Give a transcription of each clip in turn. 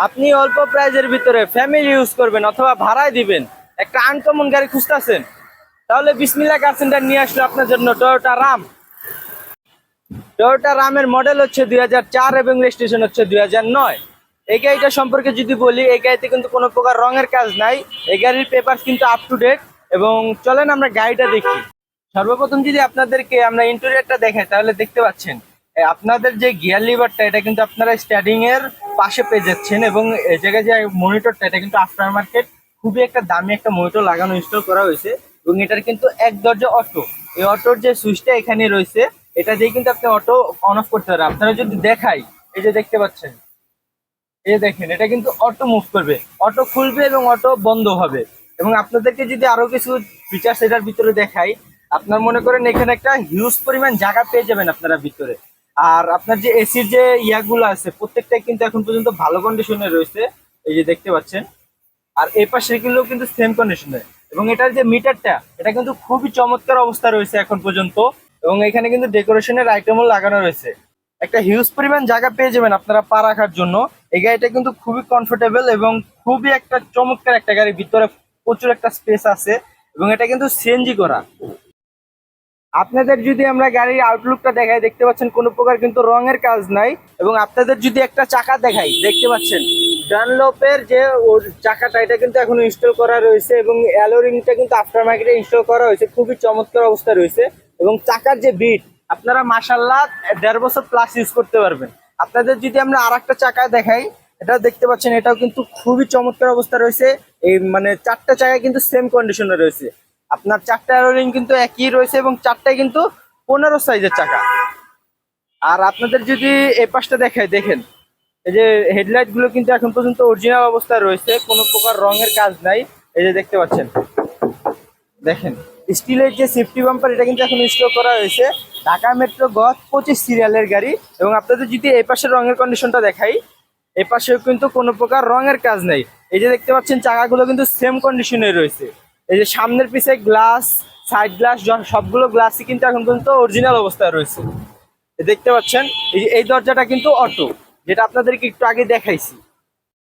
আপনি অল্প প্রাইজের ভিতরে ফ্যামিলি ইউজ করবেন অথবা ভাড়ায় দিবেন, একটা আনকমন গাড়ি খুঁজতেছেন, তাহলে বিসমিল্লাহ কার সেন্টার নিয়ে আসলো আপনার জন্য টয়োটা রাম। টয়োটা রামের মডেল হচ্ছে 2004 এবং রেজিস্ট্রেশন হচ্ছে 2009। এই গাড়িটা সম্পর্কে যদি বলি, এই গাড়িতে কিন্তু কোনো প্রকার রঙের কাজ নাই। এই গাড়ির পেপার কিন্তু আপ টু ডেট। এবং চলেন আমরা গাড়িটা দেখি। সর্বপ্রথম যদি আপনাদেরকে আমরা ইন্টেরিয়রটা দেখাই, তাহলে দেখতে পাচ্ছেন আপনাদের যে গিয়ার লিভারটা, এটা কিন্তু আপনারা স্টার্টিং এর পাশে পেয়ে যাচ্ছেন। এবং এই জায়গায় যে মনিটরটা, এটা কিন্তু আফটার মার্কেট খুবই একটা দামি একটা মনিটর লাগানো ইনস্টল করা হয়েছে। এবং এটার কিন্তু এক দরজা অটো, এই অটোর যে সুইচটা এখানে রয়েছে, এটা দিয়ে কিন্তু আপনি অটো অন অফ করতে পারেন। আপনারা যদি দেখাই, এই যে দেখতে পাচ্ছেন, এই যে দেখেন, এটা কিন্তু অটো মুভ করবে, অটো খুলবে এবং অটো বন্ধ হবে। এবং আপনাদেরকে যদি আরো কিছু ফিচার্স এটার ভিতরে দেখাই, আপনার মনে করেন এখানে একটা হিউজ পরিমাণ জায়গা পেয়ে যাবেন আপনারা ভিতরে। আর আপনার যে এসির যে ইয়াগুলো আছে, প্রত্যেকটাই কিন্তু এখন পর্যন্ত ভালো কন্ডিশনে রয়েছে, এই যে দেখতে পাচ্ছেন। আর এই পাশের গুলো কিন্তু সেম কন্ডিশনে। এবং এটার যে মিটারটা, এটা কিন্তু খুবই চমৎকার অবস্থা রয়েছে এখন পর্যন্ত। এবং এখানে কিন্তু ডেকোরেশনের আইটেমও লাগানো রয়েছে। একটা হিউজ পরিমাণ জায়গা পেয়ে যাবেন আপনারা পা রাখার জন্য। এই গাড়িটা কিন্তু খুবই কমফোর্টেবল এবং খুবই একটা চমৎকার একটা গাড়ি, ভিতরে প্রচুর একটা স্পেস আছে। এবং এটা কিন্তু সিএনজি করা। আপনাদের যদি আমরা গাড়ির আউটলুকটা দেখাই, দেখতে পাচ্ছেন কোনো প্রকার কিন্তু রঙের কাজ নাই। এবং আপনাদের যদি একটা চাকা দেখাই, দেখতে পাচ্ছেন ডানলপের যে ওর চাকাটা, এটা কিন্তু এখন ইনস্টল করা রয়েছে। এবং অ্যালোরিংটা কিন্তু আফটার মার্কেটে ইনস্টল করা হয়েছে, খুবই চমৎকার অবস্থা রয়েছে। এবং চাকার যে বিট, আপনারা মাশাআল্লাহ 1.5 বছর প্লাস ইউজ করতে পারবেন। আপনাদের যদি আমরা আর একটা চাকা দেখাই, এটা দেখতে পাচ্ছেন, এটাও কিন্তু খুবই চমৎকার অবস্থা রয়েছে। এই মানে চারটা চাকা কিন্তু সেম কন্ডিশনে রয়েছে। আপনার চারটা অ্যালোরিং কিন্তু একই রয়েছে এবং চারটায় কিন্তু 15 সাইজের চাকা। আর আপনাদের যদি এই পাশটা দেখায়, দেখেন এই যে হেডলাইট গুলো কিন্তু এখন পর্যন্ত অরিজিনাল অবস্থায় রয়েছে, কোনো প্রকার রঙের কাজ নাই। এই যে দেখতে পাচ্ছেন, দেখেন স্টিলের যে সেফটি বাম্পার, এটা কিন্তু এখন ইনস্টল করা হয়েছে। ঢাকা মেট্রো গ 25 সিরিয়ালের গাড়ি। এবং আপনাদের যদি এই পাশের রঙের কন্ডিশনটা দেখাই, এই পাশেও কিন্তু কোনো প্রকার রঙের কাজ নেই। এই যে দেখতে পাচ্ছেন, চাকাগুলো কিন্তু সেম কন্ডিশনে রয়েছে। এই যে সামনের পিছে গ্লাস, সাইড গ্লাস, সবগুলো গ্লাসই কিন্তু এখন পর্যন্ত অরিজিনাল অবস্থায় রয়েছে। দেখতে পাচ্ছেন এই দরজাটা কিন্তু অটো, যেটা আপনাদেরকে একটু আগে দেখাইছি।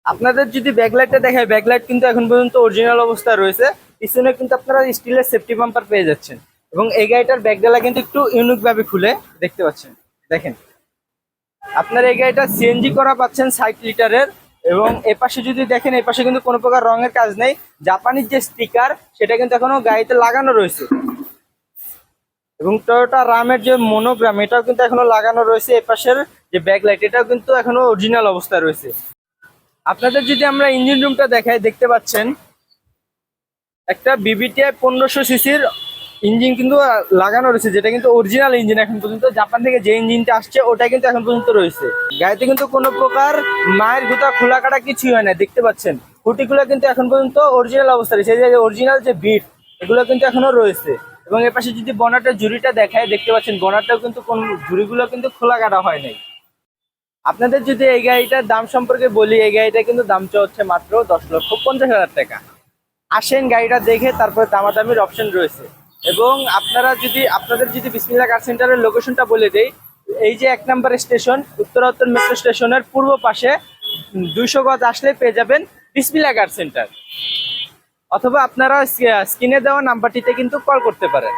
আপনাদের যদি ব্যাকলাইটটা দেখায়, ব্যাকলাইট কিন্তু এখন পর্যন্ত অরিজিনাল অবস্থায় রয়েছে। পিছনে কিন্তু আপনারা স্টিলের সেফটি বাম্পার পেয়ে যাচ্ছেন। এবং এই গাড়িটার ব্যাকডালা কিন্তু একটু ইউনিক ভাবে খুলে, দেখতে পাচ্ছেন, দেখেন আপনার এই গাড়িটা সিএনজি করা পাচ্ছেন 60 লিটারের। এবং এপাশে যদি দেখেন, এপাশে কিন্তু কোনো প্রকার রঙের কাজ নেই। জাপানিজ যে স্টিকার, সেটা কিন্তু এখনো গাড়িতে লাগানো রয়েছে। এবং টয়োটা রামের যে মনোগ্রাম, এটাও কিন্তু এখনো লাগানো রয়েছে। এপাশের যে ব্যাকলাইট, এটাও কিন্তু এখনো অরিজিনাল অবস্থায় রয়েছে। আপনাদের যদি আমরা ইঞ্জিন রুমটা দেখাই, দেখতে পাচ্ছেন একটা বিবিটিআই 1500 সিসির ইঞ্জিন কিন্তু লাগানো রয়েছে, যেটা কিন্তু অরিজিনাল ইঞ্জিন। এখন পর্যন্ত জাপান থেকে যে ইঞ্জিনটা আসছে, ওটা কিন্তু এখন পর্যন্ত রয়েছে। গাড়িতে কিন্তু কোনো প্রকার মায়ের গুতা খোলা কাটা কিছুই হয় না, দেখতে পাচ্ছেন। খুঁটিগুলো কিন্তু এখন পর্যন্ত অরিজিনাল অবস্থা রয়েছে। এই যে অরিজিনাল যে বিট, এগুলো কিন্তু এখনো রয়েছে। এবং এর পাশে যদি বনাটের ঝুড়িটা দেখায়, দেখতে পাচ্ছেন বনারটাও কিন্তু কোন ঝুড়িগুলো কিন্তু খোলা কাটা হয় নাই। আপনাদের যদি এই গাড়িটার দাম সম্পর্কে বলি, এই গাড়িটা কিন্তু দামটা হচ্ছে মাত্র 10,50,000 টাকা। আসেন গাড়িটা দেখে তারপরে দামাদামির অপশন রয়েছে। এবং আপনাদের যদি বিসমিল্লাহ কার সেন্টারের লোকেশনটা বলে দেই, এই যে 1 নম্বর স্টেশন, উত্তরা উত্তর মেট্রো স্টেশনের পূর্ব পাশে 200 গজ আসলে পেয়ে যাবেন বিসমিল্লাহ কার সেন্টার। অথবা আপনারা স্ক্রিনে দেওয়া নাম্বারটিতে কিন্তু কল করতে পারেন।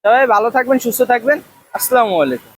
সবাই ভালো থাকবেন, সুস্থ থাকবেন। আসসালামু আলাইকুম।